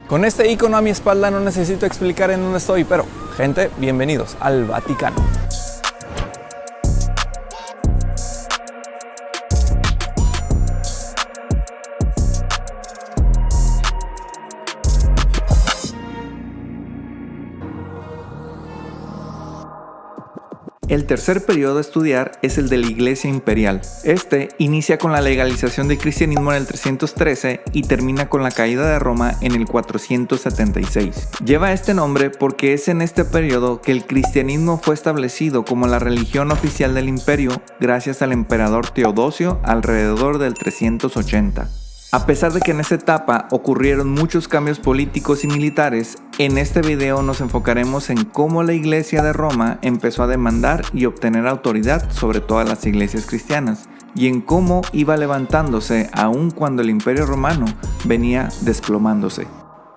Con este icono a mi espalda no necesito explicar en dónde estoy, pero, gente, bienvenidos al Vaticano. El tercer periodo a estudiar es el de la Iglesia Imperial. Este inicia con la legalización del cristianismo en el 313 y termina con la caída de Roma en el 476. Lleva este nombre porque es en este periodo que el cristianismo fue establecido como la religión oficial del imperio gracias al emperador Teodosio alrededor del 380. A pesar de que en esta etapa ocurrieron muchos cambios políticos y militares, en este video nos enfocaremos en cómo la Iglesia de Roma empezó a demandar y obtener autoridad sobre todas las iglesias cristianas, y en cómo iba levantándose aun cuando el Imperio Romano venía desplomándose.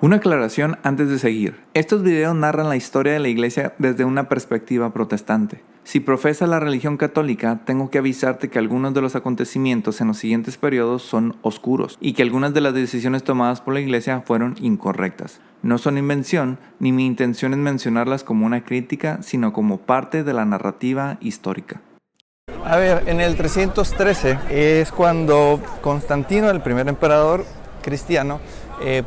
Una aclaración antes de seguir. Estos videos narran la historia de la Iglesia desde una perspectiva protestante. Si profesas la religión católica, tengo que avisarte que algunos de los acontecimientos en los siguientes periodos son oscuros y que algunas de las decisiones tomadas por la Iglesia fueron incorrectas. No son invención, ni mi intención es mencionarlas como una crítica, sino como parte de la narrativa histórica. A ver, en el 313 es cuando Constantino, el primer emperador cristiano,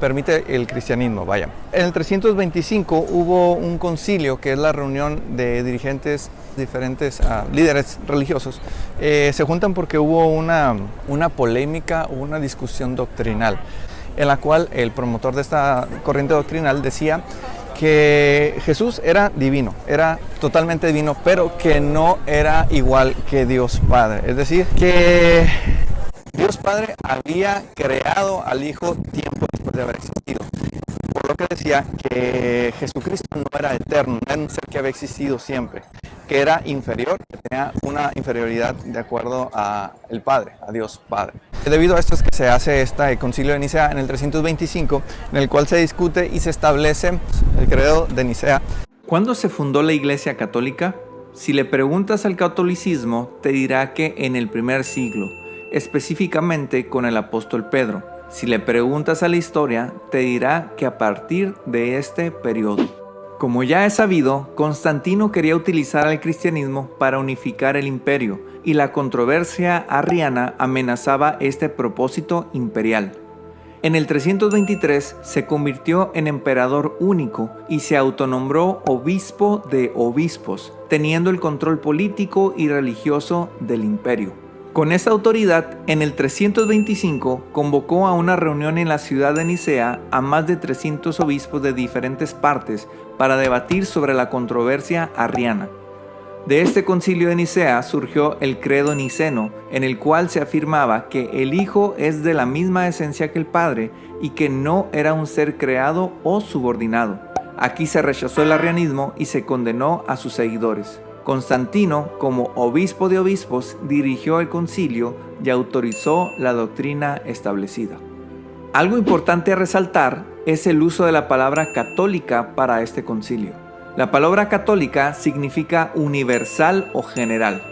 permite el cristianismo, vaya. En el 325 hubo un concilio, que es la reunión de dirigentes, diferentes líderes religiosos. Se juntan porque hubo una polémica, una discusión doctrinal, en la cual el promotor de esta corriente doctrinal decía que Jesús era divino, era totalmente divino, pero que no era igual que Dios Padre. Es decir, que Dios Padre había creado al Hijo tiempo después de haber existido. Por lo que decía que Jesucristo no era eterno, no era un ser que había existido siempre, que era inferior, que tenía una inferioridad de acuerdo al Padre, a Dios Padre. Debido a esto es que se hace este concilio de Nicea en el 325, en el cual se discute y se establece el credo de Nicea. ¿Cuándo se fundó la Iglesia Católica? Si le preguntas al catolicismo, te dirá que en el primer siglo, específicamente con el apóstol Pedro. Si le preguntas a la historia, te dirá que a partir de este periodo. Como ya es sabido, Constantino quería utilizar al cristianismo para unificar el imperio, y la controversia arriana amenazaba este propósito imperial. En el 323 se convirtió en emperador único y se autonombró obispo de obispos, teniendo el control político y religioso del imperio. Con esta autoridad, en el 325 convocó a una reunión en la ciudad de Nicea a más de 300 obispos de diferentes partes para debatir sobre la controversia arriana. De este concilio de Nicea surgió el credo niceno, en el cual se afirmaba que el Hijo es de la misma esencia que el Padre y que no era un ser creado o subordinado. Aquí se rechazó el arrianismo y se condenó a sus seguidores. Constantino, como obispo de obispos, dirigió el concilio y autorizó la doctrina establecida. Algo importante a resaltar es el uso de la palabra católica para este concilio. La palabra católica significa universal o general.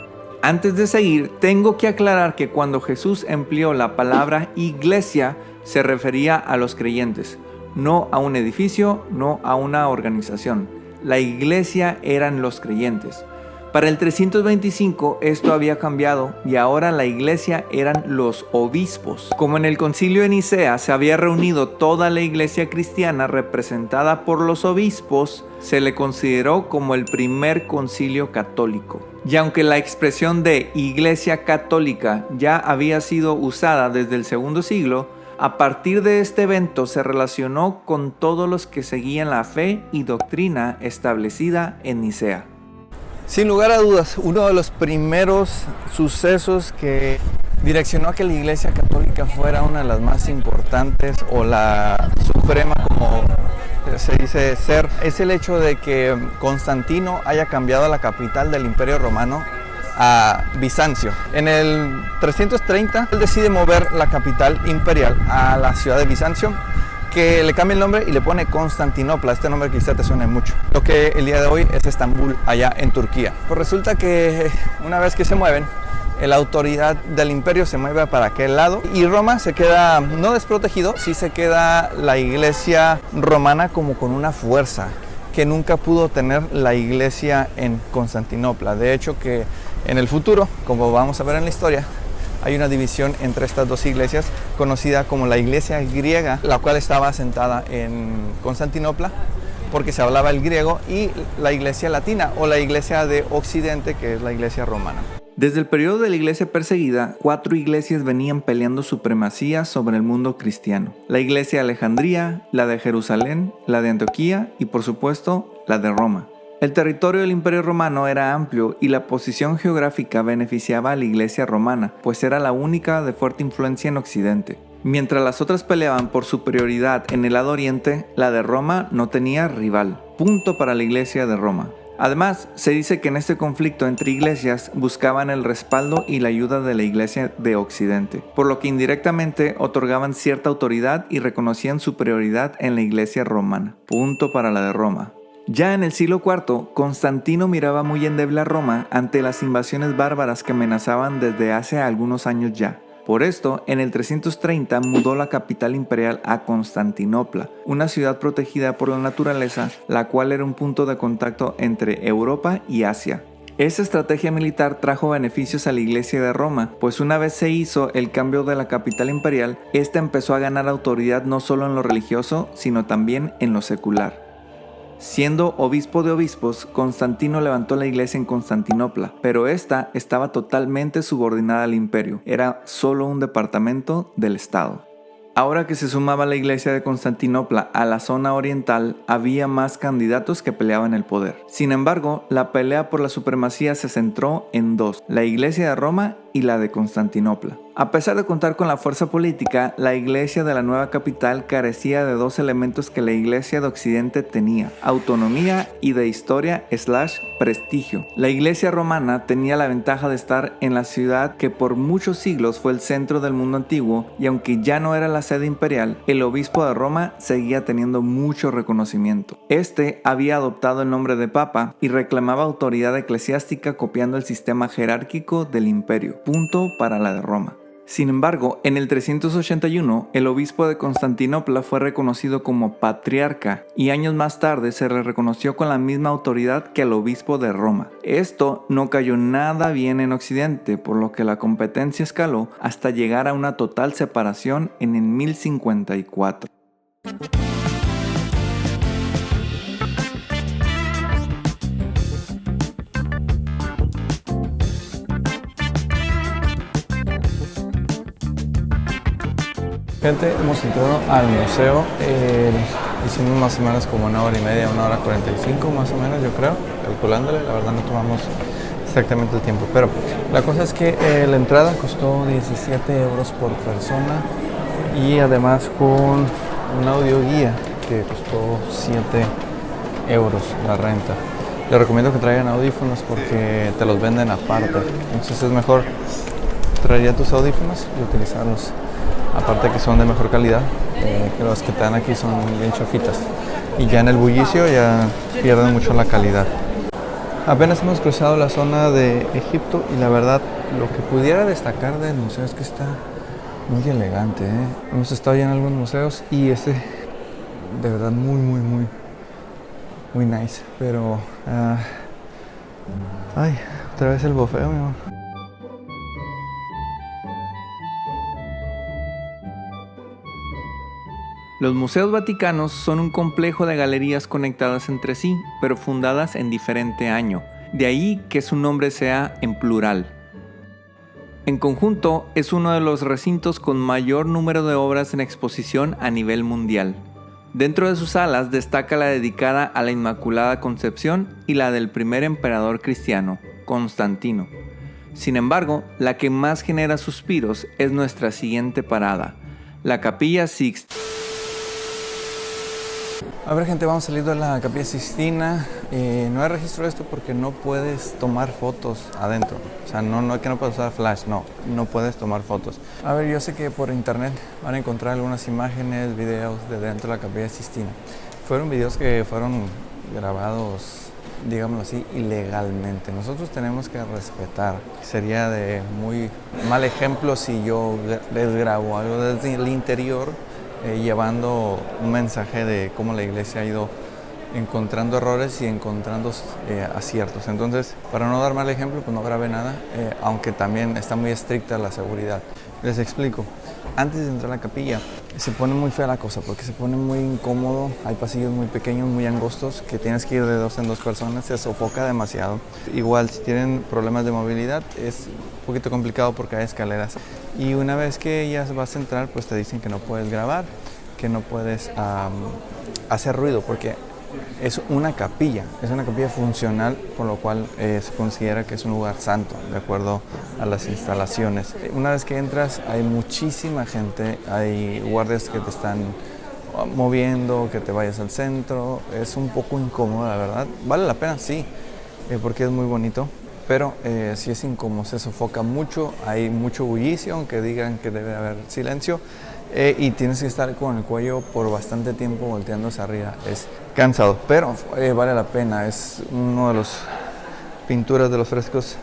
Antes de seguir, tengo que aclarar que cuando Jesús empleó la palabra iglesia, se refería a los creyentes, no a un edificio, no a una organización. La iglesia eran los creyentes. Para el 325 esto había cambiado y ahora la iglesia eran los obispos. Como en el concilio de Nicea se había reunido toda la iglesia cristiana representada por los obispos, se le consideró como el primer concilio católico. Y aunque la expresión de iglesia católica ya había sido usada desde el segundo siglo, a partir de este evento se relacionó con todos los que seguían la fe y doctrina establecida en Nicea. Sin lugar a dudas, uno de los primeros sucesos que direccionó a que la Iglesia Católica fuera una de las más importantes o la suprema, como se dice ser, es el hecho de que Constantino haya cambiado la capital del Imperio Romano a Bizancio. En el 330 él decide mover la capital imperial a la ciudad de Bizancio, que le cambia el nombre y le pone Constantinopla, este nombre quizá te suene mucho. Lo que el día de hoy es Estambul, allá en Turquía. Pues resulta que una vez que se mueven, la autoridad del imperio se mueve para aquel lado y Roma se queda no desprotegido, sí se queda la iglesia romana como con una fuerza que nunca pudo tener la iglesia en Constantinopla. De hecho, que en el futuro, como vamos a ver en la historia, hay una división entre estas dos iglesias conocida como la iglesia griega, la cual estaba asentada en Constantinopla porque se hablaba el griego, y la iglesia latina o la iglesia de Occidente, que es la iglesia romana. Desde el periodo de la iglesia perseguida, 4 iglesias venían peleando supremacía sobre el mundo cristiano: la iglesia de Alejandría, la de Jerusalén, la de Antioquía y por supuesto la de Roma. El territorio del Imperio Romano era amplio y la posición geográfica beneficiaba a la iglesia romana, pues era la única de fuerte influencia en Occidente. Mientras las otras peleaban por superioridad en el lado oriente, la de Roma no tenía rival. Punto para la iglesia de Roma. Además, se dice que en este conflicto entre iglesias buscaban el respaldo y la ayuda de la iglesia de Occidente, por lo que indirectamente otorgaban cierta autoridad y reconocían superioridad en la iglesia romana. Punto para la de Roma. Ya en el siglo IV, Constantino miraba muy endeble a Roma ante las invasiones bárbaras que amenazaban desde hace algunos años ya. Por esto, en el 330 mudó la capital imperial a Constantinopla, una ciudad protegida por la naturaleza, la cual era un punto de contacto entre Europa y Asia. Esta estrategia militar trajo beneficios a la iglesia de Roma, pues una vez se hizo el cambio de la capital imperial, esta empezó a ganar autoridad no solo en lo religioso, sino también en lo secular. Siendo obispo de obispos, Constantino levantó la iglesia en Constantinopla, pero esta estaba totalmente subordinada al imperio, era solo un departamento del Estado. Ahora que se sumaba la iglesia de Constantinopla a la zona oriental, había más candidatos que peleaban el poder. Sin embargo, la pelea por la supremacía se centró en 2, la iglesia de Roma y la de Constantinopla. A pesar de contar con la fuerza política, la iglesia de la nueva capital carecía de 2 elementos que la iglesia de Occidente tenía: autonomía y de historia/prestigio. La iglesia romana tenía la ventaja de estar en la ciudad que por muchos siglos fue el centro del mundo antiguo, y aunque ya no era la sede imperial, el obispo de Roma seguía teniendo mucho reconocimiento. Este había adoptado el nombre de papa y reclamaba autoridad eclesiástica copiando el sistema jerárquico del imperio. Punto para la de Roma. Sin embargo, en el 381, el obispo de Constantinopla fue reconocido como patriarca y años más tarde se le reconoció con la misma autoridad que al obispo de Roma. Esto no cayó nada bien en Occidente, por lo que la competencia escaló hasta llegar a una total separación en el 1054. Gente, hemos entrado al museo, hicimos más o menos como 1h30, 1h45 más o menos, yo creo, calculándole. La verdad no tomamos exactamente el tiempo, pero la cosa es que la entrada costó 17 euros por persona, y además con un audio guía que costó 7 euros la renta. Les recomiendo que traigan audífonos porque te los venden aparte, entonces es mejor traer ya tus audífonos y utilizarlos. Aparte que son de mejor calidad, que los que te dan aquí son bien chafitas. Y ya en el bullicio ya pierden mucho la calidad. Apenas hemos cruzado la zona de Egipto y la verdad lo que pudiera destacar del museo es que está muy elegante. Hemos estado ya en algunos museos y este de verdad muy nice. Pero otra vez el bofeo, mi amor. Los museos vaticanos son un complejo de galerías conectadas entre sí, pero fundadas en diferente año. De ahí que su nombre sea en plural. En conjunto, es uno de los recintos con mayor número de obras en exposición a nivel mundial. Dentro de sus salas destaca la dedicada a la Inmaculada Concepción y la del primer emperador cristiano, Constantino. Sin embargo, la que más genera suspiros es nuestra siguiente parada, la Capilla Sixtina. A ver, gente, vamos a salir de la Capilla Sixtina. No hay registro de esto porque no puedes tomar fotos adentro. O sea, no es que no puedes usar flash, no puedes tomar fotos. A ver, yo sé que por internet van a encontrar algunas imágenes, videos de dentro de la Capilla Sixtina. Fueron videos que fueron grabados digámoslo así, ilegalmente. Nosotros tenemos que respetar. Sería de muy mal ejemplo si yo les grabo algo desde el interior llevando un mensaje de cómo la iglesia ha ido encontrando errores y encontrando aciertos. Entonces, para no dar mal ejemplo, pues no grabé nada, aunque también está muy estricta la seguridad. Les explico. Antes de entrar a la capilla, se pone muy fea la cosa porque se pone muy incómodo. Hay pasillos muy pequeños, muy angostos, que tienes que ir de 2 en 2 personas, se sofoca demasiado. Igual, si tienen problemas de movilidad, es un poquito complicado porque hay escaleras. Y una vez que ya vas a entrar, pues te dicen que no puedes grabar, que no puedes hacer ruido, porque es una capilla funcional, por lo cual se considera que es un lugar santo, de acuerdo a las instalaciones. Una vez que entras hay muchísima gente, hay guardias que te están moviendo, que te vayas al centro, es un poco incómodo, la verdad. Vale la pena, sí, porque es muy bonito, pero sí es incómodo, se sofoca mucho, hay mucho bullicio, aunque digan que debe haber silencio. Y tienes que estar con el cuello por bastante tiempo volteando hacia arriba. Es cansado, pero vale la pena. Es uno de los pinturas de los frescos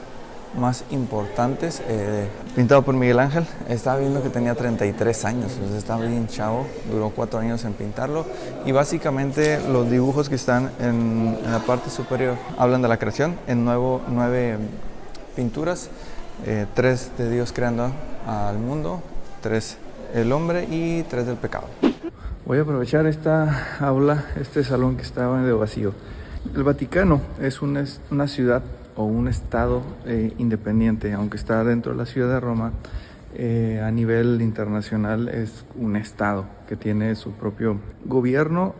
más importantes, pintado por Miguel Ángel. Estaba viendo que tenía 33 años, entonces estaba bien chavo, duró 4 años en pintarlo. Y básicamente los dibujos que están en la parte superior hablan de la creación, en 9 pinturas, 3 de Dios creando al mundo, 3 el hombre y 3 del pecado. Voy a aprovechar esta aula, este salón que estaba de vacío. El Vaticano es una ciudad o un estado independiente, aunque está dentro de la ciudad de Roma. A nivel internacional es un estado que tiene su propio gobierno.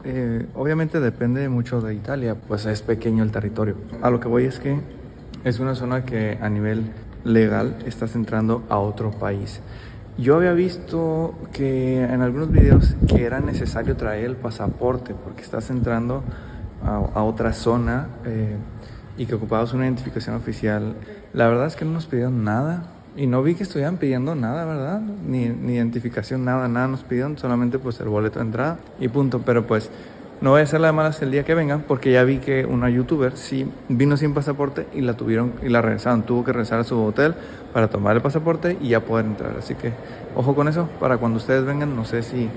Obviamente depende mucho de Italia, pues es pequeño el territorio. A lo que voy es que es una zona que a nivel legal estás entrando a otro país. Yo había visto que en algunos videos que era necesario traer el pasaporte porque estás entrando a otra zona y que ocupabas una identificación oficial. La verdad es que no nos pidieron nada y no vi que estuvieran pidiendo nada, ¿verdad? Ni identificación, nada nos pidieron, solamente pues el boleto de entrada y punto. Pero pues no voy a hacer la de malas el día que vengan porque ya vi que una youtuber sí vino sin pasaporte y la regresaron. Tuvo que regresar a su hotel para tomar el pasaporte y ya poder entrar. Así que ojo con eso, para cuando ustedes vengan, no sé si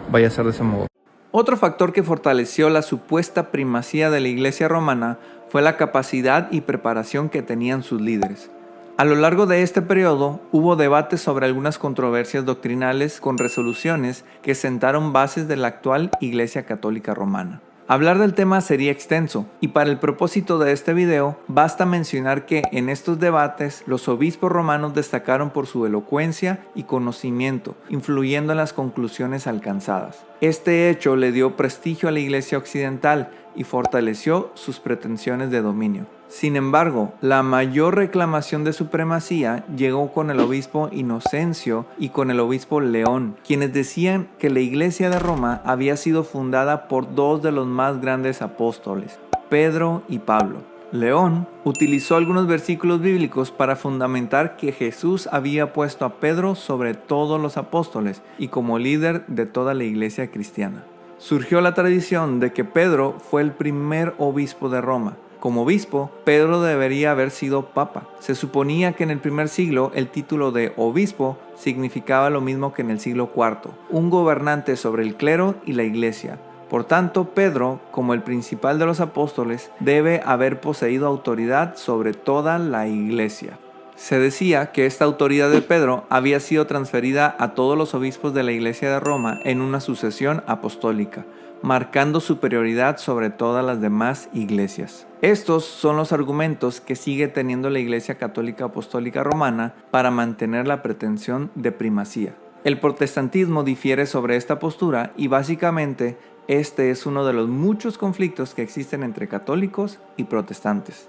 vaya a ser de ese modo. Otro factor que fortaleció la supuesta primacía de la Iglesia romana fue la capacidad y preparación que tenían sus líderes. A lo largo de este periodo hubo debates sobre algunas controversias doctrinales con resoluciones que sentaron bases de la actual Iglesia Católica Romana. Hablar del tema sería extenso y para el propósito de este video basta mencionar que en estos debates los obispos romanos destacaron por su elocuencia y conocimiento, influyendo en las conclusiones alcanzadas. Este hecho le dio prestigio a la Iglesia occidental y fortaleció sus pretensiones de dominio. Sin embargo, la mayor reclamación de supremacía llegó con el obispo Inocencio y con el obispo León, quienes decían que la Iglesia de Roma había sido fundada por 2 de los más grandes apóstoles, Pedro y Pablo. León utilizó algunos versículos bíblicos para fundamentar que Jesús había puesto a Pedro sobre todos los apóstoles y como líder de toda la iglesia cristiana. Surgió la tradición de que Pedro fue el primer obispo de Roma. Como obispo, Pedro debería haber sido papa. Se suponía que en el primer siglo el título de obispo significaba lo mismo que en el siglo IV, un gobernante sobre el clero y la iglesia. Por tanto, Pedro, como el principal de los apóstoles, debe haber poseído autoridad sobre toda la iglesia. Se decía que esta autoridad de Pedro había sido transferida a todos los obispos de la iglesia de Roma en una sucesión apostólica, marcando superioridad sobre todas las demás iglesias. Estos son los argumentos que sigue teniendo la Iglesia Católica Apostólica Romana para mantener la pretensión de primacía. El protestantismo difiere sobre esta postura y básicamente este es uno de los muchos conflictos que existen entre católicos y protestantes.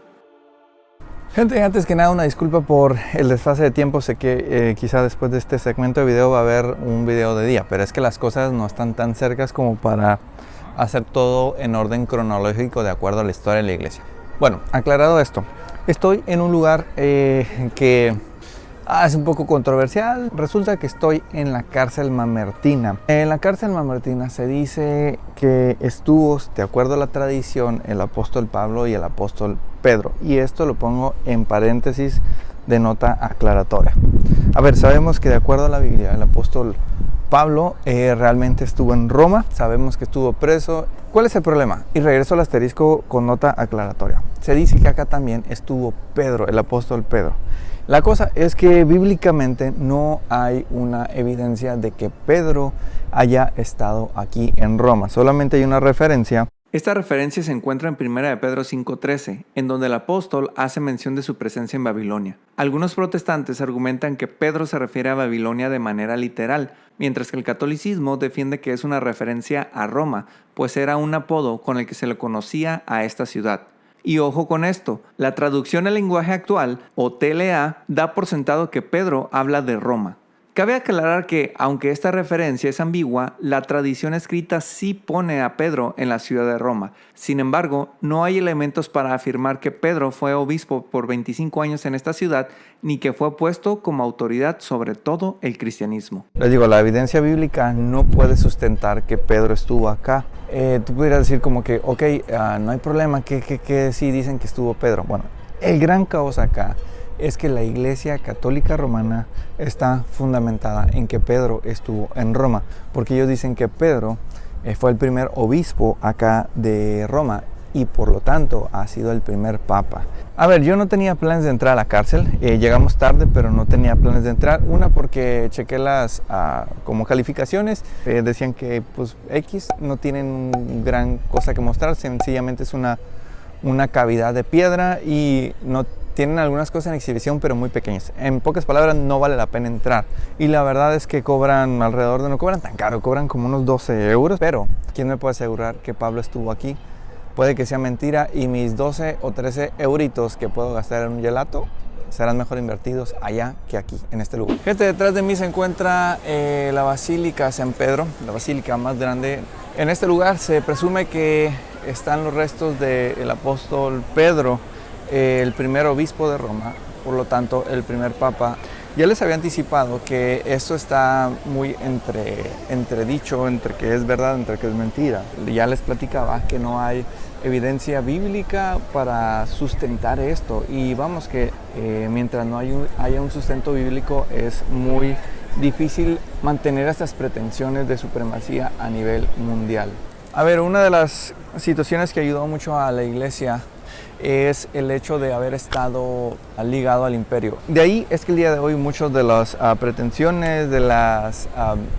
Gente, antes que nada una disculpa por el desfase de tiempo. Sé que quizá después de este segmento de video va a haber un video de día, pero es que las cosas no están tan cercas como para hacer todo en orden cronológico de acuerdo a la historia de la iglesia. Bueno, aclarado esto, estoy en un lugar que Es un poco controversial. Resulta que estoy en la cárcel mamertina. En la cárcel mamertina se dice que estuvo, de acuerdo a la tradición, el apóstol Pablo y el apóstol Pedro. Y esto lo pongo en paréntesis de nota aclaratoria. A ver, sabemos que de acuerdo a la Biblia, el apóstol Pablo realmente estuvo en Roma. Sabemos que estuvo preso. ¿Cuál es el problema? Y regreso al asterisco con nota aclaratoria. Se dice que acá también estuvo Pedro, el apóstol Pedro. La cosa es que bíblicamente no hay una evidencia de que Pedro haya estado aquí en Roma. Solamente hay una referencia. Esta referencia se encuentra en 1 de Pedro 5:13, en donde el apóstol hace mención de su presencia en Babilonia. Algunos protestantes argumentan que Pedro se refiere a Babilonia de manera literal, mientras que el catolicismo defiende que es una referencia a Roma, pues era un apodo con el que se le conocía a esta ciudad. Y ojo con esto, la traducción al lenguaje actual, o TLA, da por sentado que Pedro habla de Roma. Cabe aclarar que, aunque esta referencia es ambigua, la tradición escrita sí pone a Pedro en la ciudad de Roma. Sin embargo, no hay elementos para afirmar que Pedro fue obispo por 25 años en esta ciudad, ni que fue puesto como autoridad sobre todo el cristianismo. Les digo, la evidencia bíblica no puede sustentar que Pedro estuvo acá. Tú pudieras decir como que, ok, no hay problema, que sí dicen que estuvo Pedro. Bueno, el gran caos acá es que la Iglesia Católica Romana está fundamentada en que Pedro estuvo en Roma, porque ellos dicen que Pedro fue el primer obispo acá de Roma y por lo tanto ha sido el primer papa. A ver, yo no tenía planes de entrar a la cárcel, llegamos tarde, pero no tenía planes de entrar. Una, porque chequé las como calificaciones, decían que pues X no tienen gran cosa que mostrar, sencillamente es una cavidad de piedra y no tienen algunas cosas en exhibición, pero muy pequeñas. En pocas palabras, no vale la pena entrar. Y la verdad es que cobran alrededor de, no cobran tan caro, cobran como unos 12 euros. Pero, ¿quién me puede asegurar que Pablo estuvo aquí? Puede que sea mentira y mis 12 o 13 euritos que puedo gastar en un gelato serán mejor invertidos allá que aquí, en este lugar. Gente, detrás de mí se encuentra la Basílica San Pedro, la basílica más grande. En este lugar se presume que están los restos del apóstol Pedro, el primer obispo de Roma, por lo tanto el primer papa. Ya les había anticipado que esto está muy entredicho, entre que es verdad, entre que es mentira. Ya les platicaba que no hay evidencia bíblica para sustentar esto y vamos que mientras no haya un sustento bíblico es muy difícil mantener estas pretensiones de supremacía a nivel mundial. A ver, una de las situaciones que ayudó mucho a la iglesia es el hecho de haber estado ligado al imperio. De ahí es que el día de hoy muchos de las pretensiones, de las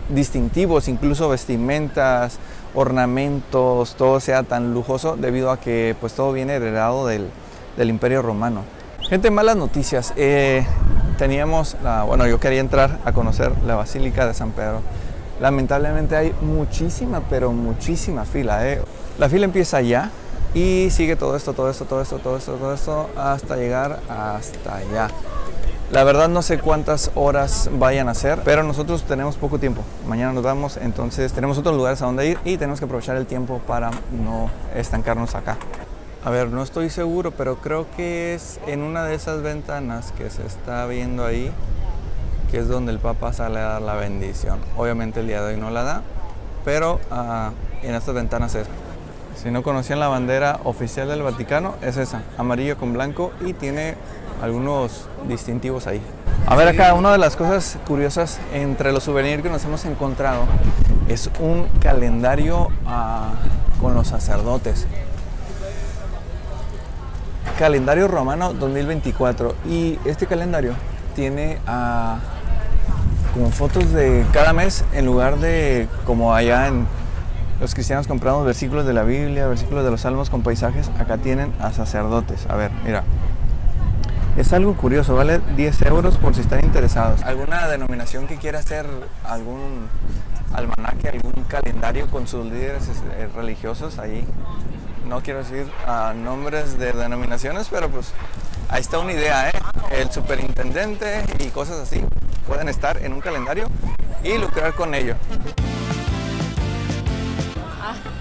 distintivos, incluso vestimentas, ornamentos, todo sea tan lujoso debido a que pues todo viene heredado del imperio romano. Gente, malas noticias. Bueno, yo quería entrar a conocer la Basílica de San Pedro. Lamentablemente hay muchísima, pero muchísima fila. La fila empieza allá y sigue todo esto hasta llegar hasta allá. La verdad no sé cuántas horas vayan a ser, pero nosotros tenemos poco tiempo. Mañana nos vamos, entonces tenemos otros lugares a donde ir y tenemos que aprovechar el tiempo para no estancarnos acá. A ver, no estoy seguro, pero creo que es en una de esas ventanas que se está viendo ahí, que es donde el Papa sale a dar la bendición. Obviamente el día de hoy no la da, pero en estas ventanas es. Si no conocían la bandera oficial del Vaticano, es esa, amarillo con blanco y tiene algunos distintivos ahí. A ver acá, una de las cosas curiosas entre los souvenirs que nos hemos encontrado es un calendario con los sacerdotes. Calendario romano 2024 y este calendario tiene como fotos de cada mes en lugar de como allá en los cristianos compramos versículos de la Biblia, versículos de los Salmos con paisajes, acá tienen a sacerdotes. A ver, mira. Es algo curioso, vale 10 euros por si están interesados. ¿Alguna denominación que quiera hacer algún almanaque, algún calendario con sus líderes religiosos ahí? No quiero decir nombres de denominaciones, pero pues ahí está una idea, El superintendente y cosas así pueden estar en un calendario y lucrar con ello.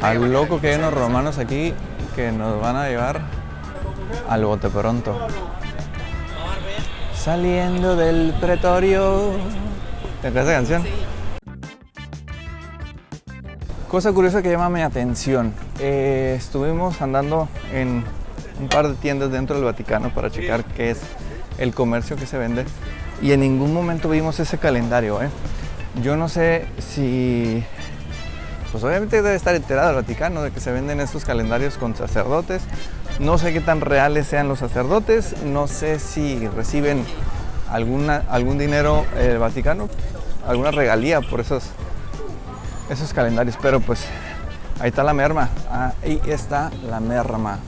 Al loco que hay unos romanos aquí que nos van a llevar al bote pronto. Saliendo del pretorio. ¿Te acuerdas de esa canción? Sí. Cosa curiosa que llama mi atención. Estuvimos andando en un par de tiendas dentro del Vaticano para checar qué es el comercio que se vende y en ningún momento vimos ese calendario. Yo no sé si... Pues obviamente debe estar enterado el Vaticano de que se venden estos calendarios con sacerdotes. No sé qué tan reales sean los sacerdotes. No sé si reciben algún dinero el Vaticano, alguna regalía por esos calendarios. Pero pues ahí está la merma. Ahí está la merma.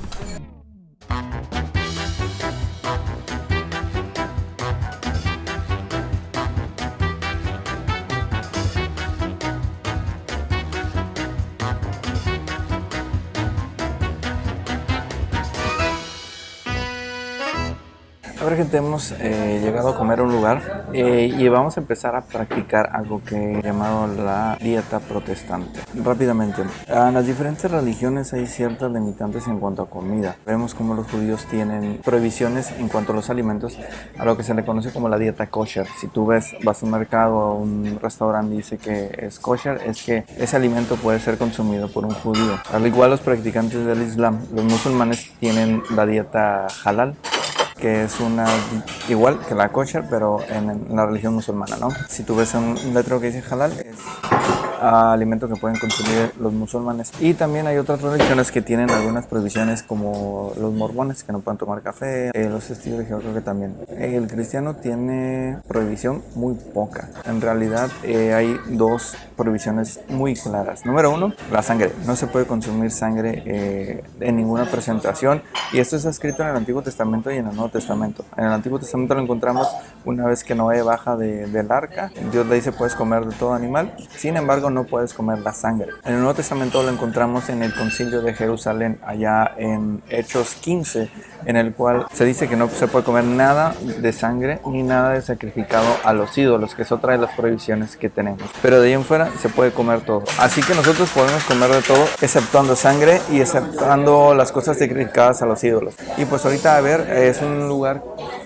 A ver, gente, hemos llegado a comer a un lugar y vamos a empezar a practicar algo que he llamado la dieta protestante. Rápidamente, en las diferentes religiones hay ciertas limitantes en cuanto a comida. Vemos cómo los judíos tienen prohibiciones en cuanto a los alimentos, a lo que se le conoce como la dieta kosher. Si tú vas a un mercado o a un restaurante y dice que es kosher, es que ese alimento puede ser consumido por un judío. Al igual los practicantes del Islam, los musulmanes tienen la dieta halal, que es igual que la kosher, pero en la religión musulmana, ¿no? Si tú ves un letrero que dice halal, es alimento que pueden consumir los musulmanes. Y también hay otras religiones que tienen algunas prohibiciones, como los mormones, que no pueden tomar café, los testigos de Jehová creo que también. El cristiano tiene prohibición muy poca. En realidad hay dos prohibiciones muy claras. Número uno, la sangre. No se puede consumir sangre en ninguna presentación, y esto está escrito en el Antiguo Testamento y en el Nuevo Testamento. En el Antiguo Testamento lo encontramos una vez que Noé baja del arca. Dios le dice puedes comer de todo animal, sin embargo no puedes comer la sangre. En el Nuevo Testamento lo encontramos en el Concilio de Jerusalén, allá en Hechos 15, en el cual se dice que no se puede comer nada de sangre ni nada de sacrificado a los ídolos, que es otra de las prohibiciones que tenemos. Pero de ahí en fuera se puede comer todo. Así que nosotros podemos comer de todo, exceptuando sangre y exceptuando las cosas sacrificadas a los ídolos. Y pues ahorita, a ver, es un lugar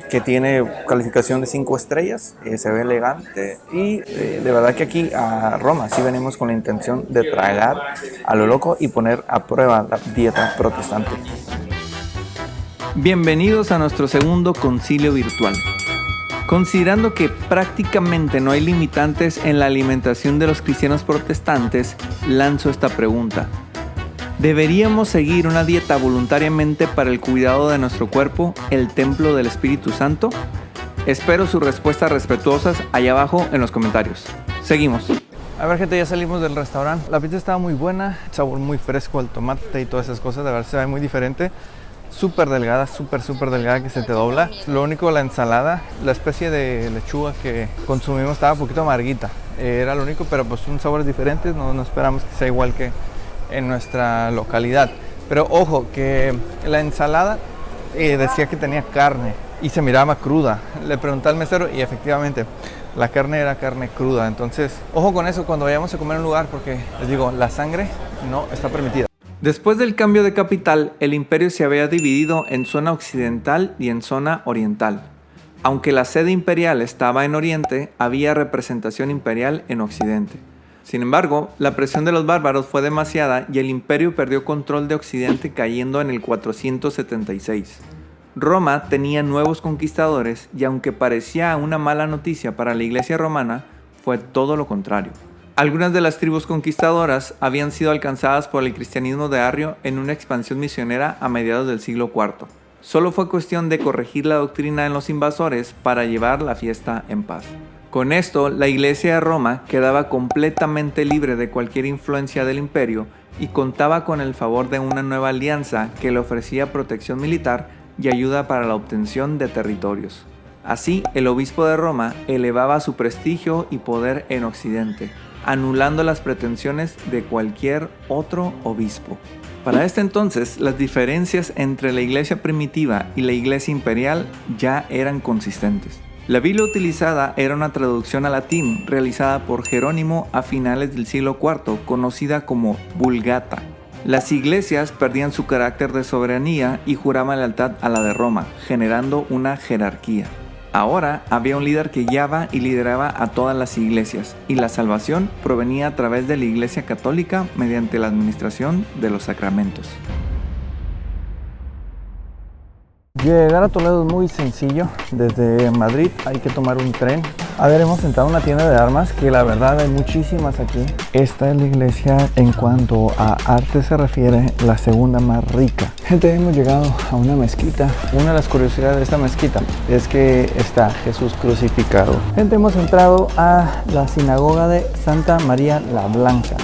que tiene calificación de 5 estrellas, se ve elegante y de verdad que aquí a Roma sí venimos con la intención de tragar a lo loco y poner a prueba la dieta protestante. Bienvenidos a nuestro segundo concilio virtual. Considerando que prácticamente no hay limitantes en la alimentación de los cristianos protestantes, lanzo esta pregunta. ¿Deberíamos seguir una dieta voluntariamente para el cuidado de nuestro cuerpo, el templo del Espíritu Santo? Espero sus respuestas respetuosas allá abajo en los comentarios. Seguimos. A ver, gente, ya salimos del restaurante. La pizza estaba muy buena, sabor muy fresco al tomate y todas esas cosas. De verdad se ve muy diferente. Súper delgada, súper delgada, que se te dobla. Lo único, la ensalada, la especie de lechuga que consumimos estaba un poquito amarguita. Era lo único, pero pues son sabores diferentes. No esperamos que sea igual que en nuestra localidad. Pero ojo, que la ensalada decía que tenía carne y se miraba cruda. Le pregunté al mesero y efectivamente la carne era carne cruda. Entonces, ojo con eso cuando vayamos a comer en un lugar, porque les digo, la sangre no está permitida. Después del cambio de capital, el imperio se había dividido en zona occidental y en zona oriental. Aunque la sede imperial estaba en Oriente, había representación imperial en Occidente. Sin embargo, la presión de los bárbaros fue demasiada y el imperio perdió control de Occidente, cayendo en el 476. Roma tenía nuevos conquistadores y aunque parecía una mala noticia para la iglesia romana, fue todo lo contrario. Algunas de las tribus conquistadoras habían sido alcanzadas por el cristianismo de Arrio en una expansión misionera a mediados del siglo IV. Solo fue cuestión de corregir la doctrina en los invasores para llevar la fiesta en paz. Con esto, la iglesia de Roma quedaba completamente libre de cualquier influencia del imperio y contaba con el favor de una nueva alianza que le ofrecía protección militar y ayuda para la obtención de territorios. Así, el obispo de Roma elevaba su prestigio y poder en Occidente, anulando las pretensiones de cualquier otro obispo. Para este entonces, las diferencias entre la iglesia primitiva y la iglesia imperial ya eran consistentes. La Biblia utilizada era una traducción al latín realizada por Jerónimo a finales del siglo IV, conocida como Vulgata. Las iglesias perdían su carácter de soberanía y juraban lealtad a la de Roma, generando una jerarquía. Ahora había un líder que guiaba y lideraba a todas las iglesias, y la salvación provenía a través de la Iglesia Católica mediante la administración de los sacramentos. Llegar a Toledo es muy sencillo. Desde Madrid hay que tomar un tren. A ver, hemos entrado a una tienda de armas que la verdad hay muchísimas aquí. Esta es la iglesia, en cuanto a arte se refiere, la segunda más rica. Gente, hemos llegado a una mezquita. Una de las curiosidades de esta mezquita es que está Jesús crucificado. Gente, hemos entrado a la sinagoga de Santa María la Blanca.